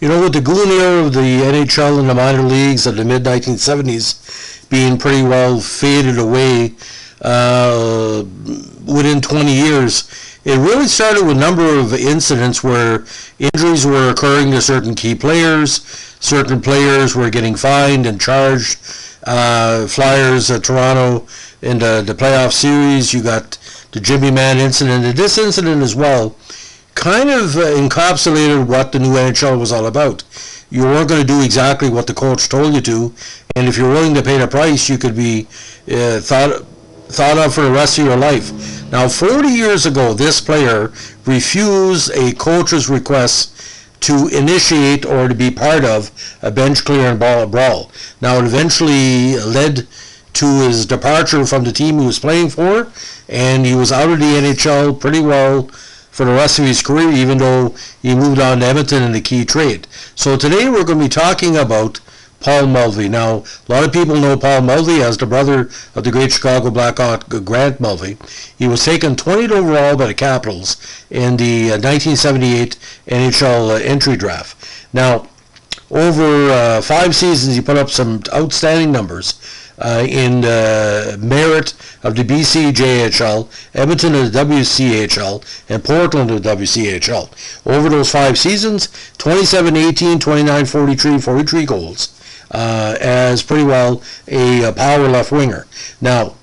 You know, with the golden era of the NHL and the minor leagues of the mid-1970s being pretty well faded away within 20 years, it really started with a number of incidents where injuries were occurring to certain key players. Certain players were getting fined and charged. Flyers, Toronto, in the playoff series, you got the Jimmy Man incident. And this incident as well kind of encapsulated what the new NHL was all about. You weren't going to do exactly what the coach told you to, and if you're willing to pay the price, you could be thought of for the rest of your life. Now, 40 years ago, this player refused a coach's request to initiate or to be part of a bench clear and brawl. Now, it eventually led to his departure from the team he was playing for, and he was out of the NHL pretty well for the rest of his career, even though he moved on to Edmonton in the key trade. So today we're going to be talking about Paul Mulvey. Now, a lot of people know Paul Mulvey as the brother of the great Chicago Blackhawk Grant Mulvey. He was taken 20th overall by the Capitals in the 1978 NHL entry draft. Now, over 5 seasons, he put up some outstanding numbers in merit of the BCJHL, Edmonton of the WCHL, and Portland of the WCHL. Over those 5 seasons, 27-18, 29-43, 43 goals, as pretty well a power left winger. Now,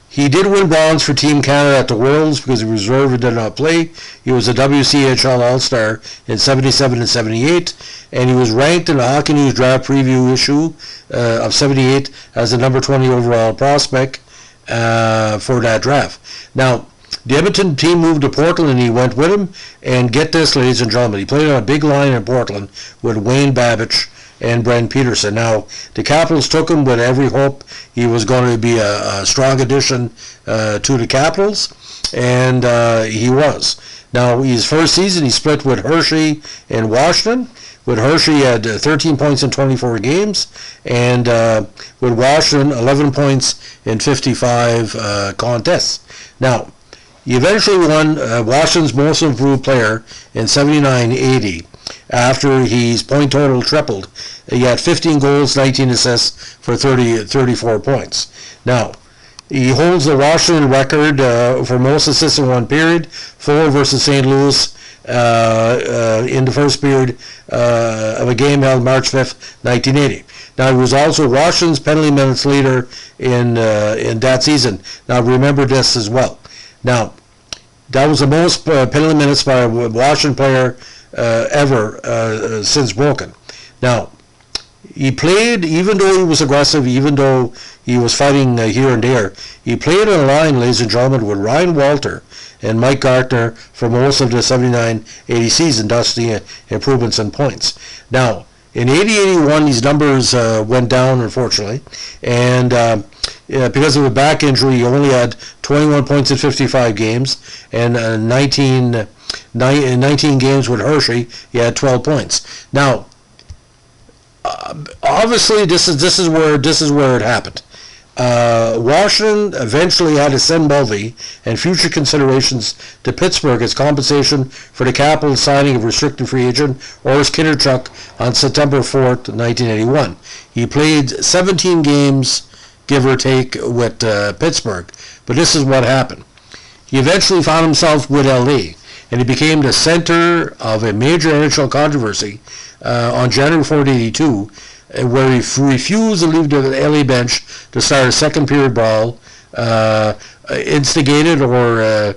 he did win bronze for Team Canada at the Worlds because he was reserved and did not play. He was a WCHL All-Star in 77 and 78, and he was ranked in the Hockey News Draft Preview issue of 78 as the number 20 overall prospect for that draft. Now, the Edmonton team moved to Portland, and he went with him, and get this, ladies and gentlemen, he played on a big line in Portland with Wayne Babich and Brent Peterson. Now, the Capitals took him with every hope he was going to be a strong addition to the Capitals, and he was. Now, his first season, he split with Hershey in Washington. With Hershey, he had 13 points in 24 games, and with Washington, 11 points in 55 contests. Now, he eventually won Washington's Most Improved Player in 79-80. After his point total tripled. He had 15 goals, 19 assists for 34 points. Now, he holds the Washington record for most assists in one period, 4 versus St. Louis in the first period of a game held March 5th, 1980. Now, he was also Washington's penalty minutes leader in that season. Now, remember this as well. Now, that was the most penalty minutes by a Washington player ever since broken. Now, he played, even though he was aggressive, even though he was fighting here and there, he played on a line, ladies and gentlemen, with Ryan Walter and Mike Gartner for most of the 79-80 season, thus the improvements in points. Now, in 80-81, these numbers went down, unfortunately, and because of a back injury, he only had 21 points in 55 games, and 19 games with Hershey, he had 12 points. Now, obviously, this is where it happened. Washington eventually had to send Mulvey and future considerations to Pittsburgh as compensation for the Capitals signing of restricted free agent Orest Kinderchuk on September 4th, 1981. He played 17 games, give or take, with Pittsburgh, but this is what happened. He eventually found himself with LA, and he became the center of a major NHL controversy on January 4th, 1982, where he refused to leave the LA bench to start a second period brawl, instigated or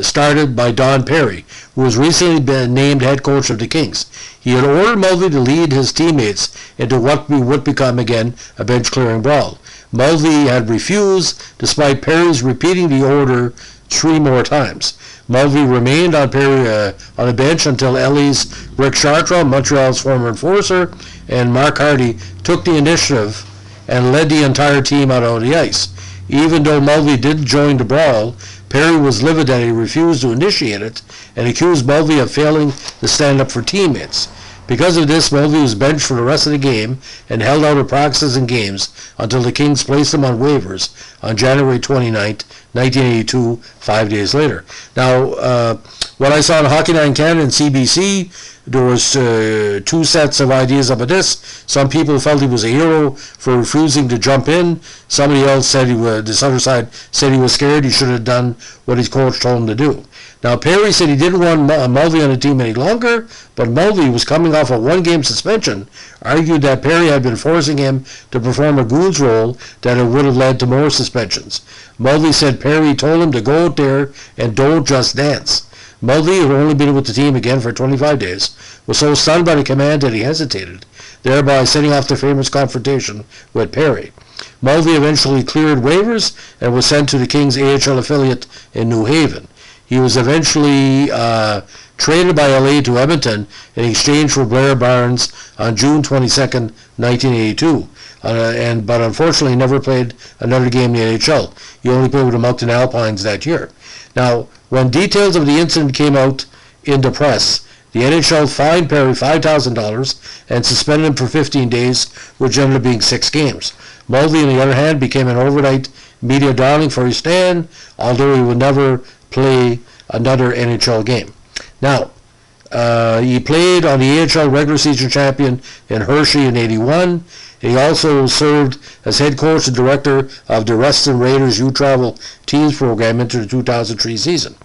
started by Don Perry, who was recently been named head coach of the Kings. He had ordered Mulvey to lead his teammates into what would become again a bench clearing brawl. Mulvey had refused, despite Perry's repeating the order 3 more times. Mulvey remained on the bench until LA's Rick Chartrand, Montreal's former enforcer, and Mark Hardy took the initiative and led the entire team out on the ice. Even though Mulvey did join the brawl, Perry was livid that he refused to initiate it and accused Mulvey of failing to stand up for teammates. Because of this, Mulvey was benched for the rest of the game and held out of practices and games until the Kings placed him on waivers on January 29th, 1982, 5 days later. Now, what I saw on Hockey Night in Canada and CBC, there was two sets of ideas about this. Some people felt he was a hero for refusing to jump in. Somebody else said this other side said he was scared. He should have done what his coach told him to do. Now, Perry said he didn't want Mulvey on the team any longer, but Mulvey was coming off a one-game suspension, argued that Perry had been forcing him to perform a goon's role that it would have led to more suspensions. Mulvey said Perry told him to go out there and don't just dance. Mulvey, who had only been with the team again for 25 days, was so stunned by the command that he hesitated, thereby setting off the famous confrontation with Perry. Mulvey eventually cleared waivers and was sent to the Kings AHL affiliate in New Haven. He was eventually traded by LA to Edmonton in exchange for Blair Barnes on June 22, 1982, but unfortunately never played another game in the NHL. He only played with the Moncton Alpines that year. Now, when details of the incident came out in the press, the NHL fined Perry $5,000 and suspended him for 15 days, which ended up being 6 games. Mulvey, on the other hand, became an overnight media darling for his stand, although he would never play another NHL game. Now, he played on the AHL regular season champion in Hershey in '81. He also served as head coach and director of the Reston Raiders Youth Travel Teams program into the 2003 season.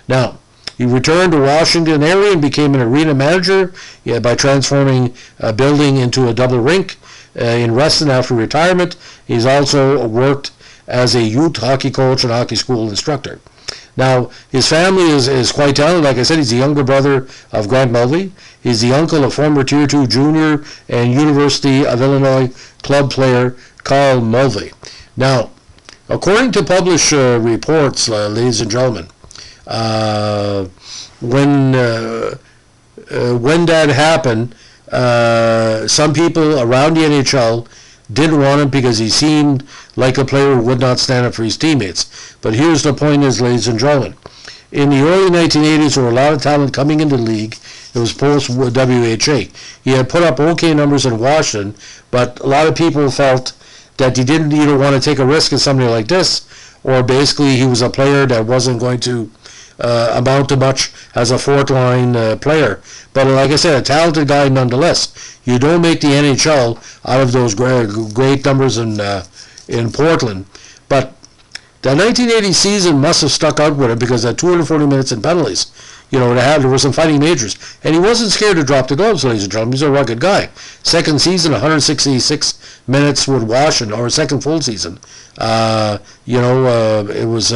Now, he returned to Washington area and became an arena manager by transforming a building into a double rink in Reston after retirement. He's also worked as a youth hockey coach and hockey school instructor. Now, his family is quite talented. Like I said, he's the younger brother of Grant Mulvey. He's the uncle of former Tier 2 junior and University of Illinois club player Carl Mulvey. Now, according to published reports, ladies and gentlemen, when that happened, some people around the NHL didn't want him because he seemed like a player who would not stand up for his teammates. But here's the point is, ladies and gentlemen, in the early 1980s, there were a lot of talent coming into the league. It was post-WHA. He had put up okay numbers in Washington, but a lot of people felt that he didn't either want to take a risk in somebody like this, or basically he was a player that wasn't going to amount to much as a fourth-line player. But like I said, a talented guy nonetheless. You don't make the NHL out of those great numbers in Portland. But the 1980 season must have stuck out with him because at 240 minutes in penalties, there were some fighting majors. And he wasn't scared to drop the gloves, ladies and gentlemen. He's a rugged guy. Second season, 166 minutes with Washington, or second full season. It was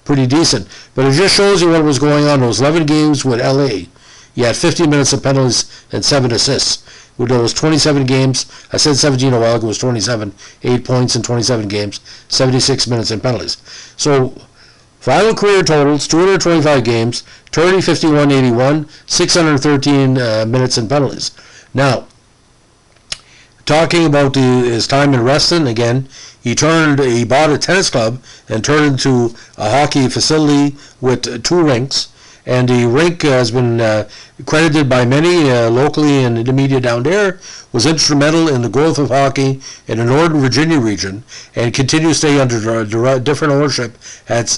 pretty decent. But it just shows you what was going on. Those 11 games with LA, he had 50 minutes of penalties and 7 assists. With those 27 games, I said 17 a while ago, it was 27, 8 points in 27 games, 76 minutes in penalties. So, final career totals, 225 games, 30, 51, 81, 613 minutes in penalties. Now, talking about his time in Reston, again, he bought a tennis club and turned it into a hockey facility with 2 rinks. And the rink has been credited by many locally and in the media down there, was instrumental in the growth of hockey in the Northern Virginia region, and continues to stay under different ownership as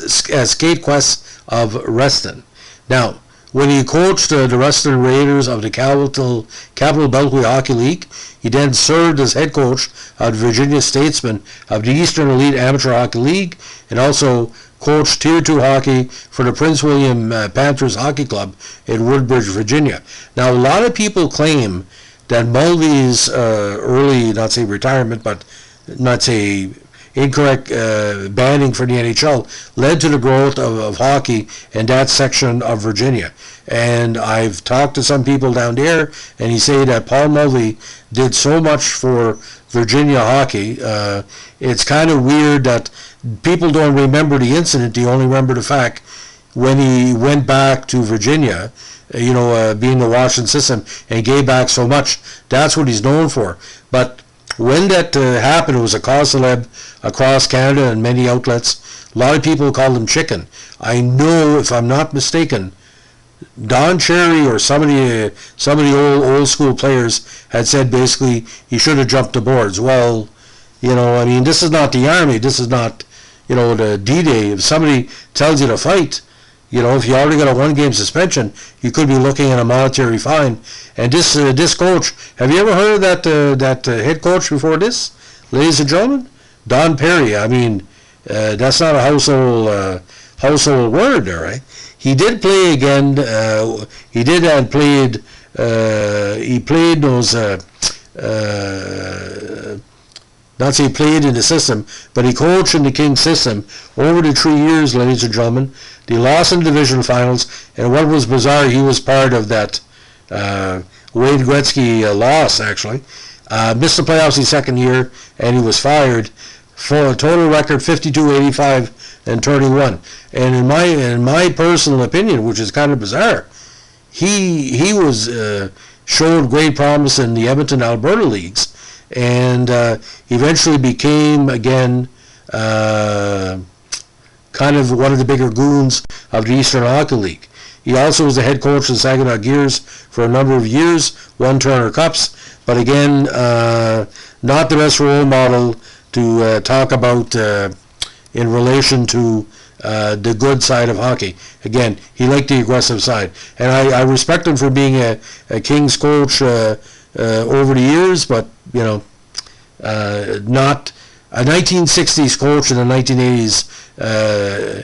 Skate Quest of Reston. Now, when he coached the Reston Raiders of the Capital Beltway Hockey League, he then served as head coach of the Virginia Statesmen of the Eastern Elite Amateur Hockey League, and also coached Tier 2 hockey for the Prince William Panthers Hockey Club in Woodbridge, Virginia. Now, a lot of people claim that Mulvey's early, not say retirement, but not say incorrect banning for the NHL led to the growth of hockey in that section of Virginia. And I've talked to some people down there, and he say that Paul Mulvey did so much for Virginia hockey. It's kind of weird that people don't remember the incident. They only remember the fact when he went back to Virginia, being the Washington system, and gave back so much. That's what he's known for. But when that happened, it was a cause celeb across Canada and many outlets. A lot of people called him Chicken. I know, if I'm not mistaken, Don Cherry or somebody old school players had said basically he should have jumped the boards. Well, I mean, this is not the Army. This is not, the D-Day. If somebody tells you to fight, if you already got a 1-game suspension, you could be looking at a monetary fine. And this coach, have you ever heard of that head coach before this, ladies and gentlemen? Don Perry. I mean, that's not a household word there, right? He did play again. He did and played. He played those. Not say he played in the system, but he coached in the Kings system over the 3 years, ladies and gentlemen. They lost in the division finals, and what was bizarre, he was part of that Wayne Gretzky loss, actually. Missed the playoffs his second year, and he was fired for a total record 52, 85, and 31. And in my personal opinion, which is kind of bizarre, he was showed great promise in the Edmonton, Alberta leagues, and eventually became again kind of one of the bigger goons of the Eastern Hockey League. He also was the head coach of the Saginaw Gears for a number of years, won Turner Cups, but again, not the best role model to talk about in relation to the good side of hockey. Again, he liked the aggressive side, and I respect him for being a Kings coach over the years, but not a 1960s coach in the 1980s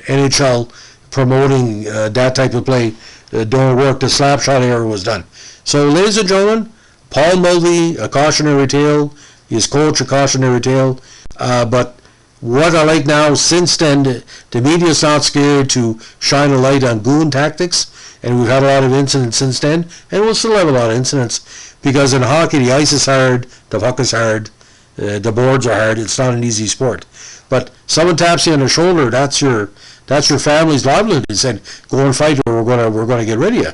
NHL promoting that type of play don't work. The slap shot era was done. So, ladies and gentlemen, Paul Mulvey, a cautionary tale. His coach, a cautionary tale. But what I like now, since then, the media's not scared to shine a light on goon tactics, and we've had a lot of incidents since then, and we'll still have a lot of incidents, because in hockey, the ice is hard, the puck is hard, the boards are hard. It's not an easy sport. But someone taps you on the shoulder, that's your family's livelihood. He said, "Go and fight, or we're gonna get rid of you."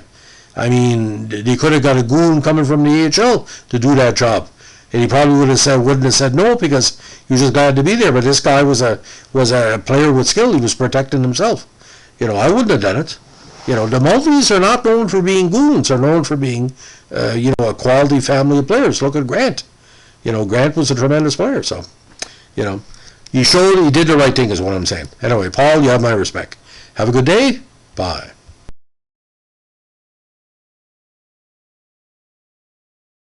I mean, they could have got a goon coming from the AHL to do that job, and he probably wouldn't have said no, because he was just glad to be there. But this guy was a player with skill. He was protecting himself. I wouldn't have done it. The Mulveys are not known for being goons. They're known for being, a quality family of players. Look at Grant. Grant was a tremendous player. So, he showed he did the right thing, is what I'm saying. Anyway, Paul, you have my respect. Have a good day. Bye.